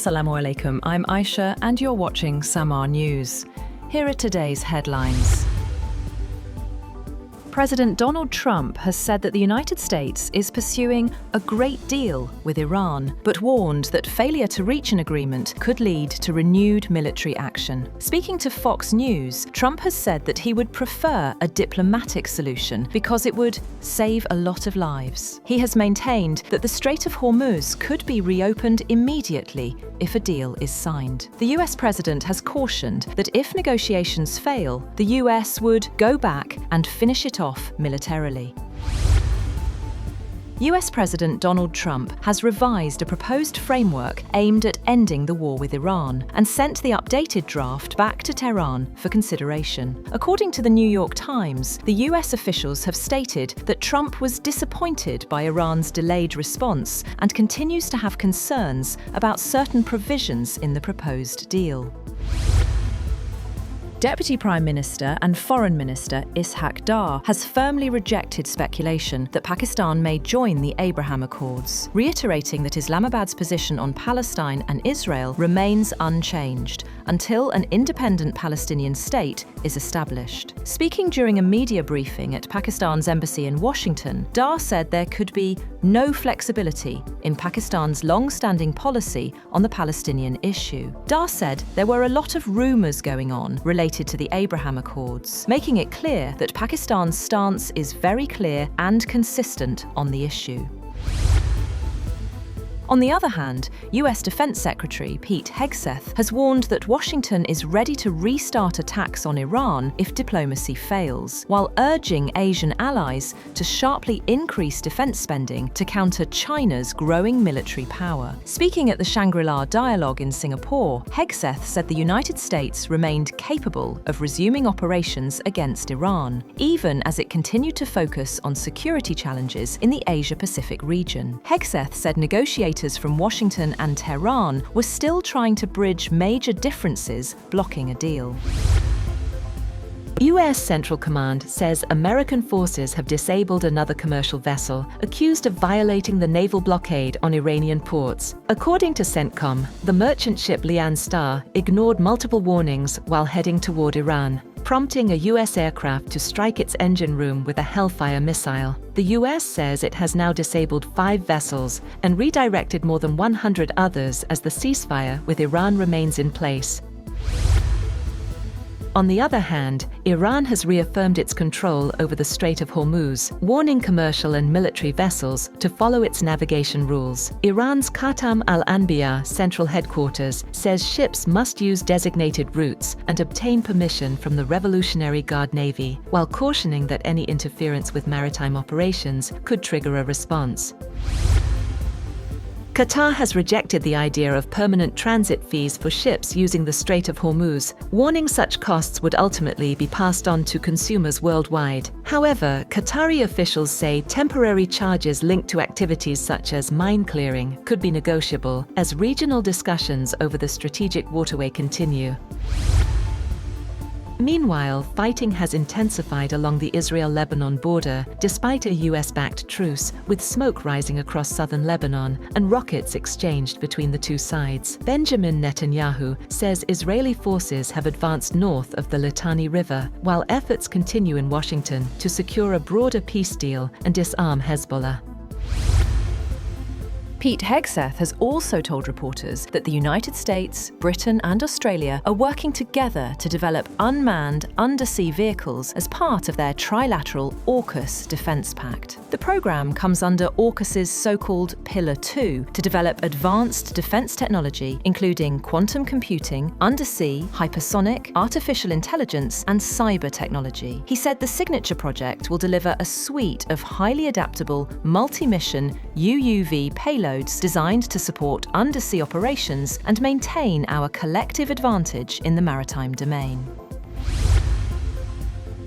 Assalamu alaikum, I'm Aisha and you're watching Samaa News. Here are today's headlines. President Donald Trump has said that the United States is pursuing a great deal with Iran, but warned that failure to reach an agreement could lead to renewed military action. Speaking to Fox News, Trump has said that he would prefer a diplomatic solution because it would save a lot of lives. He has maintained that the Strait of Hormuz could be reopened immediately if a deal is signed. The US president has cautioned that if negotiations fail, the US would go back and finish it off militarily. US President Donald Trump has revised a proposed framework aimed at ending the war with Iran and sent the updated draft back to Tehran for consideration. According to the New York Times, the US officials have stated that Trump was disappointed by Iran's delayed response and continues to have concerns about certain provisions in the proposed deal. Deputy Prime Minister and Foreign Minister Ishaq has firmly rejected speculation that Pakistan may join the Abraham Accords, reiterating that Islamabad's position on Palestine and Israel remains unchanged until an independent Palestinian state is established. Speaking during a media briefing at Pakistan's embassy in Washington, Dar said there could be no flexibility in Pakistan's long-standing policy on the Palestinian issue. Dar said there were a lot of rumours going on related to the Abraham Accords, making it clear that Pakistan's stance is very clear and consistent on the issue. On the other hand, US Defense Secretary Pete Hegseth has warned that Washington is ready to restart attacks on Iran if diplomacy fails, while urging Asian allies to sharply increase defense spending to counter China's growing military power. Speaking at the Shangri-La Dialogue in Singapore, Hegseth said the United States remained capable of resuming operations against Iran, even as it continued to focus on security challenges in the Asia-Pacific region. Hegseth said negotiators from Washington and Tehran were still trying to bridge major differences blocking a deal. US Central Command says American forces have disabled another commercial vessel accused of violating the naval blockade on Iranian ports. According to CENTCOM, the merchant ship Lian Star ignored multiple warnings while heading toward Iran, prompting a US aircraft to strike its engine room with a Hellfire missile. The US says it has now disabled 5 vessels and redirected more than 100 others as the ceasefire with Iran remains in place. On the other hand, Iran has reaffirmed its control over the Strait of Hormuz, warning commercial and military vessels to follow its navigation rules. Iran's Khatam al-Anbiya central headquarters says ships must use designated routes and obtain permission from the Revolutionary Guard Navy, while cautioning that any interference with maritime operations could trigger a response. Qatar has rejected the idea of permanent transit fees for ships using the Strait of Hormuz, warning such costs would ultimately be passed on to consumers worldwide. However, Qatari officials say temporary charges linked to activities such as mine clearing could be negotiable as regional discussions over the strategic waterway continue. Meanwhile, fighting has intensified along the Israel-Lebanon border despite a US-backed truce, with smoke rising across southern Lebanon and rockets exchanged between the two sides. Benjamin Netanyahu says Israeli forces have advanced north of the Litani River, while efforts continue in Washington to secure a broader peace deal and disarm Hezbollah. Pete Hegseth has also told reporters that the United States, Britain and Australia are working together to develop unmanned undersea vehicles as part of their trilateral AUKUS defence pact. The programme comes under AUKUS's so-called Pillar 2 to develop advanced defence technology including quantum computing, undersea, hypersonic, artificial intelligence and cyber technology. He said the signature project will deliver a suite of highly adaptable, multi-mission UUV payloads designed to support undersea operations and maintain our collective advantage in the maritime domain.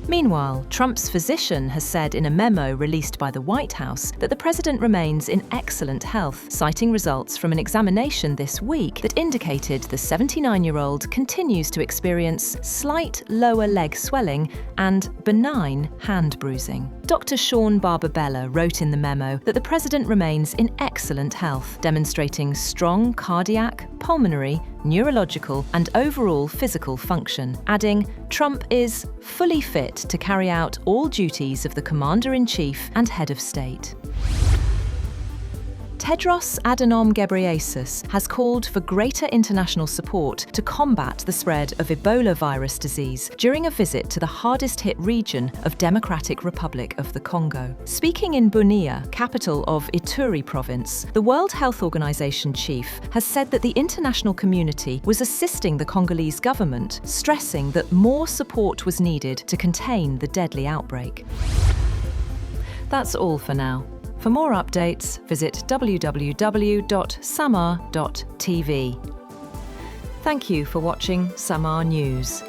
Meanwhile, Trump's physician has said in a memo released by the White House that the president remains in excellent health, citing results from an examination this week that indicated the 79-year-old continues to experience slight lower leg swelling and benign hand bruising. Dr. Sean Barber-Bella wrote in the memo that the president remains in excellent health, demonstrating strong cardiac, pulmonary, neurological, and overall physical function, adding, "Trump is fully fit to carry out all duties of the Commander-in-Chief and Head of State." Tedros Adhanom Ghebreyesus has called for greater international support to combat the spread of Ebola virus disease during a visit to the hardest-hit region of Democratic Republic of the Congo. Speaking in Bunia, capital of Ituri province, the World Health Organization chief has said that the international community was assisting the Congolese government, stressing that more support was needed to contain the deadly outbreak. That's all for now. For more updates, visit www.samaa.tv. Thank you for watching Samaa News.